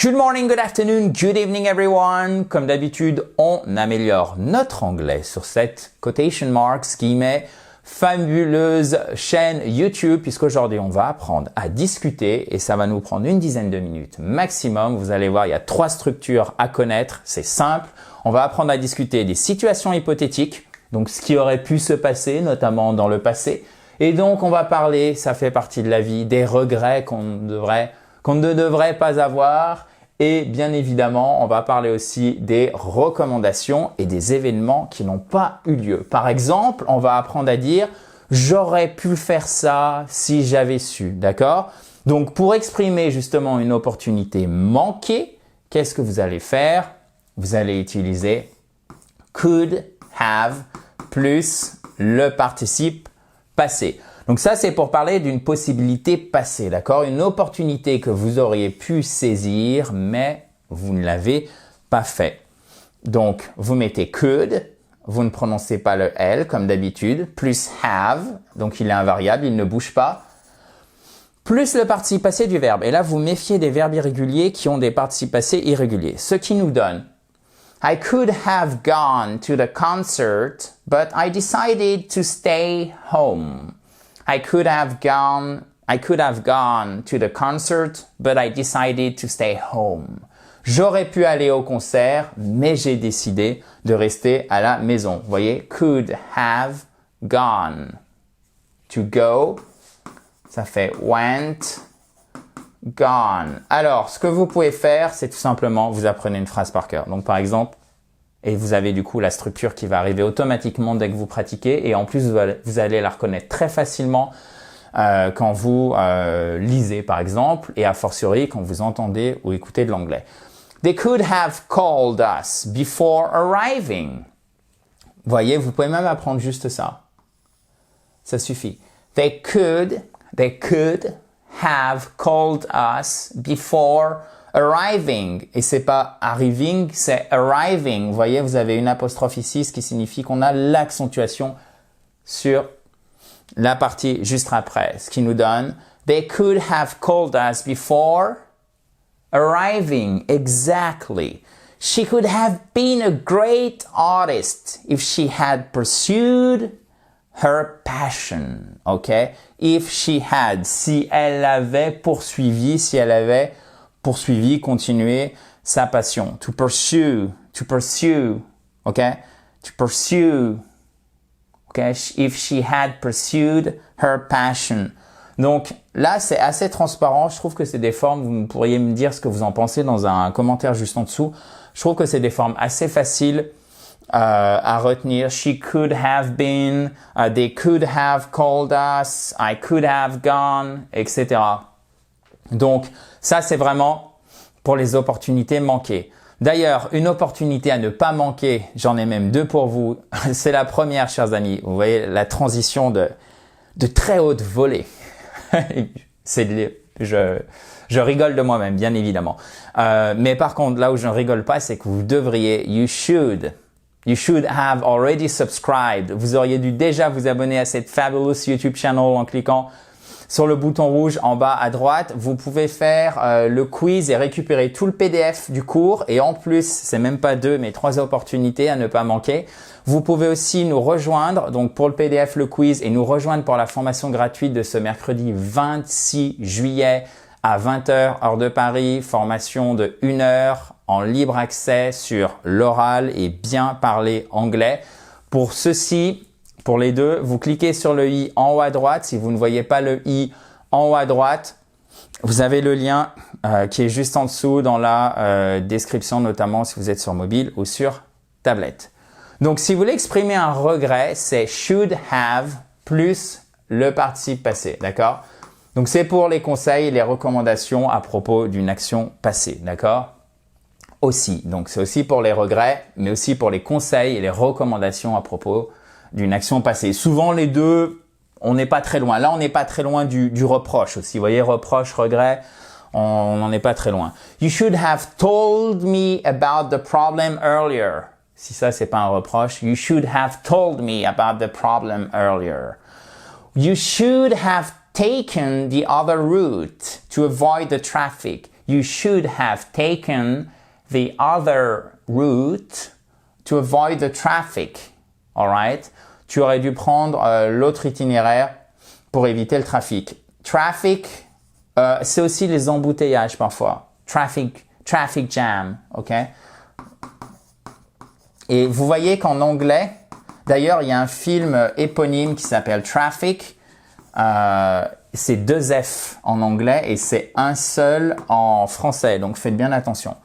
Good morning, good afternoon, good evening everyone. Comme d'habitude, on améliore notre anglais sur cette quotation marks guillemets fabuleuse chaîne YouTube puisqu'aujourd'hui on va apprendre à discuter et ça va nous prendre une dizaine de minutes maximum. Vous allez voir, il y a 3 structures à connaître, c'est simple. On va apprendre à discuter des situations hypothétiques, donc ce qui aurait pu se passer notamment dans le passé. Et donc on va parler, ça fait partie de la vie, des regrets qu'on ne devrait pas avoir. Et bien évidemment, on va parler aussi des recommandations et des événements qui n'ont pas eu lieu. Par exemple, on va apprendre à dire « j'aurais pu faire ça si j'avais su ». D'accord? Donc, pour exprimer justement une opportunité manquée, qu'est-ce que vous allez faire? Vous allez utiliser « could have » plus le participe passé. Donc ça, c'est pour parler d'une possibilité passée, d'accord? Une opportunité que vous auriez pu saisir, mais vous ne l'avez pas fait. Donc, vous mettez could, vous ne prononcez pas le L comme d'habitude, plus have, donc il est invariable, il ne bouge pas, plus le participe passé du verbe. Et là, vous méfiez des verbes irréguliers qui ont des participes passés irréguliers. Ce qui nous donne I could have gone to the concert, but I decided to stay home. I could have gone to the concert, but I decided to stay home. J'aurais pu aller au concert, mais j'ai décidé de rester à la maison. Vous voyez, could have gone. To go, ça fait went, gone. Alors, ce que vous pouvez faire, c'est tout simplement, vous apprenez une phrase par cœur. Donc, par exemple, et vous avez du coup la structure qui va arriver automatiquement dès que vous pratiquez. Et en plus, vous allez la reconnaître très facilement quand vous lisez, par exemple, et a fortiori quand vous entendez ou écoutez de l'anglais. They could have called us before arriving. Vous voyez, vous pouvez même apprendre juste ça. Ça suffit. They could have called us before arriving. Et c'est pas arriving, c'est arriving. Vous voyez, vous avez une apostrophe ici, ce qui signifie qu'on a l'accentuation sur la partie juste après. Ce qui nous donne They could have called us before arriving. Exactly. She could have been a great artist if she had pursued her passion. Okay? If she had. Si elle avait poursuivi, continuer sa passion. To pursue, okay? To pursue, okay? If she had pursued her passion. Donc là, c'est assez transparent. Je trouve que c'est des formes, vous pourriez me dire ce que vous en pensez dans un commentaire juste en dessous. Je trouve que c'est des formes assez faciles à retenir. She could have been, they could have called us, I could have gone, etc. Donc, ça, c'est vraiment pour les opportunités manquées. D'ailleurs, une opportunité à ne pas manquer, j'en ai même 2 pour vous. C'est la première, chers amis. Vous voyez la transition de très haute volée. Je rigole de moi-même, bien évidemment. Mais par contre, là où je ne rigole pas, c'est que vous devriez, you should have already subscribed. Vous auriez dû déjà vous abonner à cette fabulous YouTube channel en cliquant sur le bouton rouge en bas à droite. Vous pouvez faire le quiz et récupérer tout le PDF du cours. Et en plus, c'est même pas 2, mais 3 opportunités à ne pas manquer. Vous pouvez aussi nous rejoindre, donc pour le PDF, le quiz, et nous rejoindre pour la formation gratuite de ce mercredi 26 juillet à 20h, heure de Paris. Formation de 1 heure en libre accès sur l'oral et bien parler anglais. Pour ceci, pour les deux, vous cliquez sur le i en haut à droite. Si vous ne voyez pas le i en haut à droite, vous avez le lien qui est juste en dessous dans la description, notamment si vous êtes sur mobile ou sur tablette. Donc, si vous voulez exprimer un regret, c'est should have plus le participe passé, d'accord? Donc, c'est pour les conseils et les recommandations à propos d'une action passée, d'accord? Aussi, donc c'est aussi pour les regrets, mais aussi pour les conseils et les recommandations à propos d'une action passée. Souvent, les deux, on n'est pas très loin. Là, on n'est pas très loin du reproche aussi. Vous voyez, reproche, regret, on n'en est pas très loin. You should have told me about the problem earlier. Si ça, c'est pas un reproche. You should have told me about the problem earlier. You should have taken the other route to avoid the traffic. You should have taken the other route to avoid the traffic. Alright? Tu aurais dû prendre l'autre itinéraire pour éviter le trafic. Traffic, c'est aussi les embouteillages parfois. Traffic jam, ok? Et vous voyez qu'en anglais, d'ailleurs, il y a un film éponyme qui s'appelle Traffic. C'est 2 F en anglais et c'est un seul en français. Donc, faites bien attention.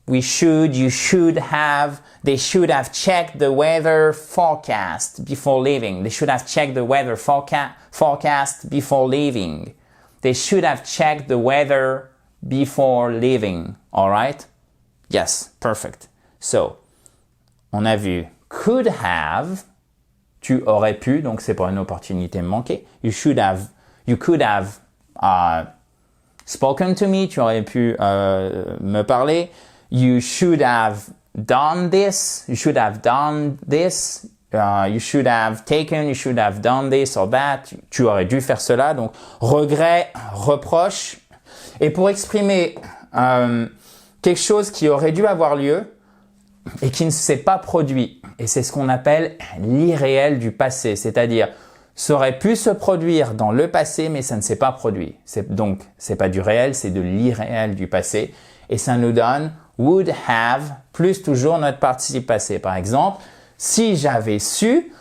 We should, you should have, they should have checked the weather forecast before leaving. They should have checked the weather forecast before leaving. They should have checked the weather before leaving. All right? Yes, perfect. So, on a vu could have, tu aurais pu, donc c'est pour une opportunité manquée. You could have spoken to me, tu aurais pu me parler. You should have done this, you should have done this, you should have taken, you should have done this or that. Tu aurais dû faire cela. Donc, regret, reproche. Et pour exprimer quelque chose qui aurait dû avoir lieu et qui ne s'est pas produit, et c'est ce qu'on appelle l'irréel du passé, c'est-à-dire ça aurait pu se produire dans le passé, mais ça ne s'est pas produit. Donc, c'est pas du réel, c'est de l'irréel du passé. Et ça nous donne would have plus toujours notre participe passé. Par exemple, si j'avais su,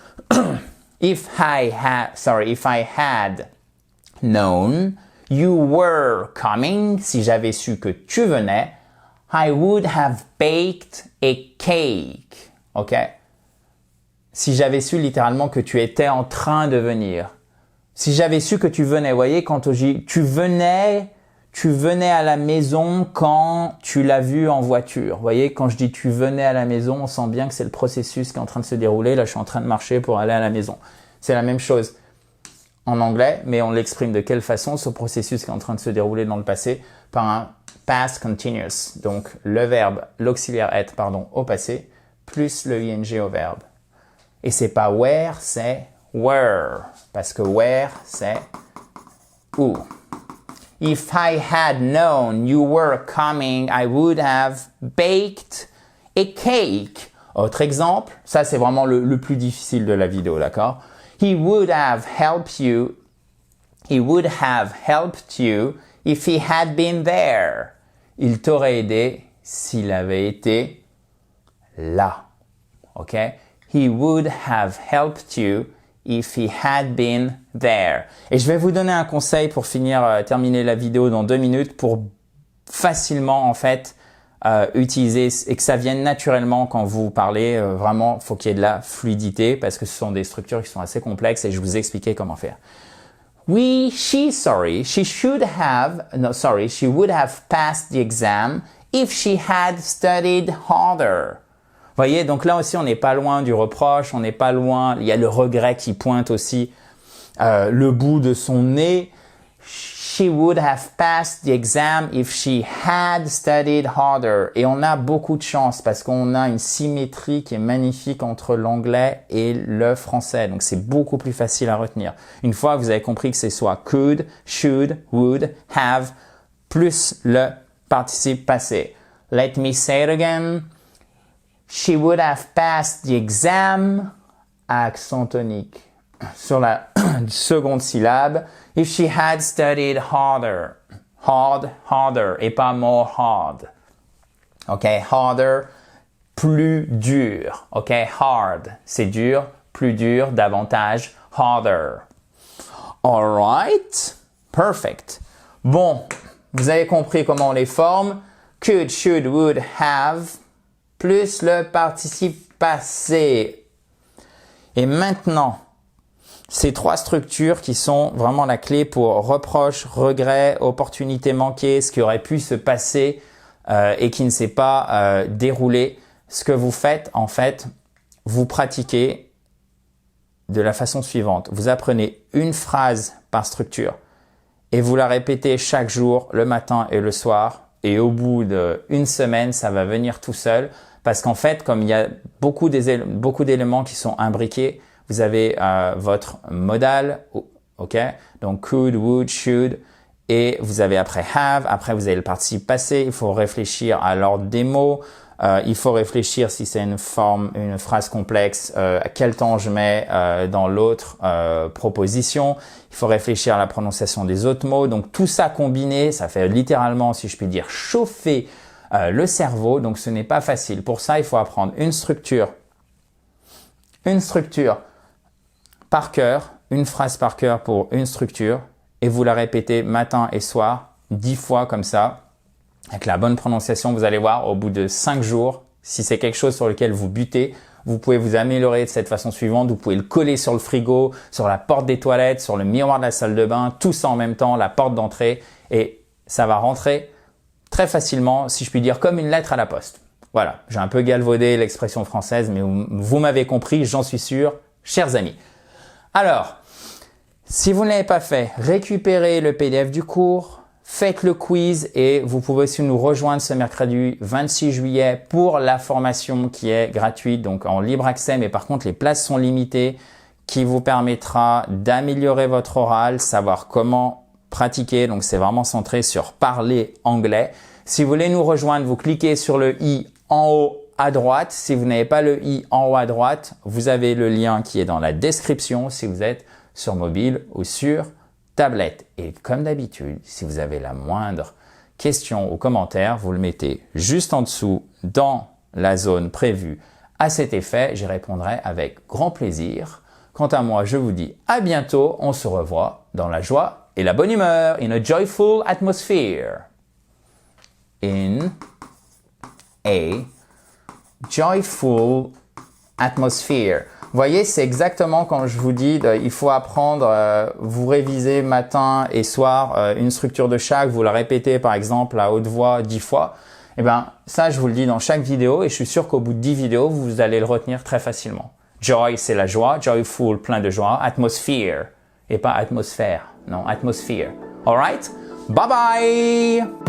if I had known you were coming, si j'avais su que tu venais, I would have baked a cake. Ok? Si j'avais su littéralement que tu étais en train de venir. Si j'avais su que tu venais, vous voyez, quand tu venais à la maison quand tu l'as vu en voiture. Vous voyez, quand je dis tu venais à la maison, on sent bien que c'est le processus qui est en train de se dérouler. Là, je suis en train de marcher pour aller à la maison. C'est la même chose en anglais, mais on l'exprime de quelle façon, ce processus qui est en train de se dérouler dans le passé, par un past continuous. Donc, le verbe, l'auxiliaire être, au passé, plus le ing au verbe. Et c'est pas where, c'est were. Parce que where, c'est où. If I had known you were coming, I would have baked a cake. Autre exemple, ça c'est vraiment le plus difficile de la vidéo, d'accord? He would have helped you if he had been there. Il t'aurait aidé s'il avait été là. Ok? He would have helped you if he had been there. Et je vais vous donner un conseil pour terminer la vidéo dans 2 minutes pour facilement en fait utiliser et que ça vienne naturellement quand vous parlez. Vraiment, faut qu'il y ait de la fluidité parce que ce sont des structures qui sont assez complexes et je vous ai expliqué comment faire. She would have passed the exam if she had studied harder. Voyez, donc là aussi, on n'est pas loin du reproche, on n'est pas loin, il y a le regret qui pointe aussi le bout de son nez. She would have passed the exam if she had studied harder. Et on a beaucoup de chance parce qu'on a une symétrie qui est magnifique entre l'anglais et le français. Donc, c'est beaucoup plus facile à retenir. Une fois que vous avez compris que c'est soit could, should, would, have, plus le participe passé. Let me say it again. She would have passed the exam, accent tonique sur la seconde syllabe, if she had studied harder. Harder, et pas more hard. Ok, harder, plus dur. Ok, hard, c'est dur, plus dur, davantage, harder. Alright, perfect. Bon, vous avez compris comment on les forme. Could, should, would, have, plus le participe passé. Et maintenant, ces 3 structures qui sont vraiment la clé pour reproche, regret, opportunité manquée, ce qui aurait pu se passer et qui ne s'est pas déroulé. Ce que vous faites, en fait, vous pratiquez de la façon suivante. Vous apprenez une phrase par structure et vous la répétez chaque jour, le matin et le soir. Et au bout d'une semaine, ça va venir tout seul. Parce qu'en fait, comme il y a beaucoup d'éléments qui sont imbriqués, vous avez votre modal, ok? Donc could, would, should, Et vous avez après have, après vous avez le participe passé. Il faut réfléchir à l'ordre des mots. Il faut réfléchir si c'est une phrase complexe, à quel temps je mets dans l'autre proposition. Il faut réfléchir à la prononciation des autres mots. Donc tout ça combiné, ça fait littéralement, si je puis dire, chauffer le cerveau. Donc ce n'est pas facile. Pour ça, il faut apprendre une structure par cœur, une phrase par cœur pour une structure, et vous la répétez matin et soir, 10 fois comme ça. Avec la bonne prononciation, vous allez voir, au bout de 5 jours, si c'est quelque chose sur lequel vous butez, vous pouvez vous améliorer de cette façon suivante. Vous pouvez le coller sur le frigo, sur la porte des toilettes, sur le miroir de la salle de bain, tout ça en même temps, la porte d'entrée, et ça va rentrer très facilement, si je puis dire, comme une lettre à la poste. Voilà, j'ai un peu galvaudé l'expression française, mais vous m'avez compris, j'en suis sûr, chers amis. Alors, si vous ne l'avez pas fait, récupérez le PDF du cours, faites le quiz et vous pouvez aussi nous rejoindre ce mercredi 26 juillet pour la formation qui est gratuite, donc en libre accès, mais par contre les places sont limitées, qui vous permettra d'améliorer votre oral, savoir comment pratiquer, donc c'est vraiment centré sur parler anglais. Si vous voulez nous rejoindre, vous cliquez sur le i en haut à droite. Si vous n'avez pas le i en haut à droite, vous avez le lien qui est dans la description si vous êtes sur mobile ou sur tablette. Et comme d'habitude, si vous avez la moindre question ou commentaire, vous le mettez juste en dessous dans la zone prévue à cet effet. J'y répondrai avec grand plaisir. Quant à moi, je vous dis à bientôt. On se revoit dans la joie et la bonne humeur. In a joyful atmosphere. In a joyful atmosphere. Vous voyez, c'est exactement quand je vous dis il faut apprendre, vous révisez matin et soir une structure de chaque, vous la répétez par exemple à haute voix 10 fois. Et bien ça, je vous le dis dans chaque vidéo et je suis sûr qu'au bout de 10 vidéos, vous allez le retenir très facilement. Joy, c'est la joie. Joyful, plein de joie. Atmosphere, et pas atmosphère. Non, atmosphere. Alright? Bye bye!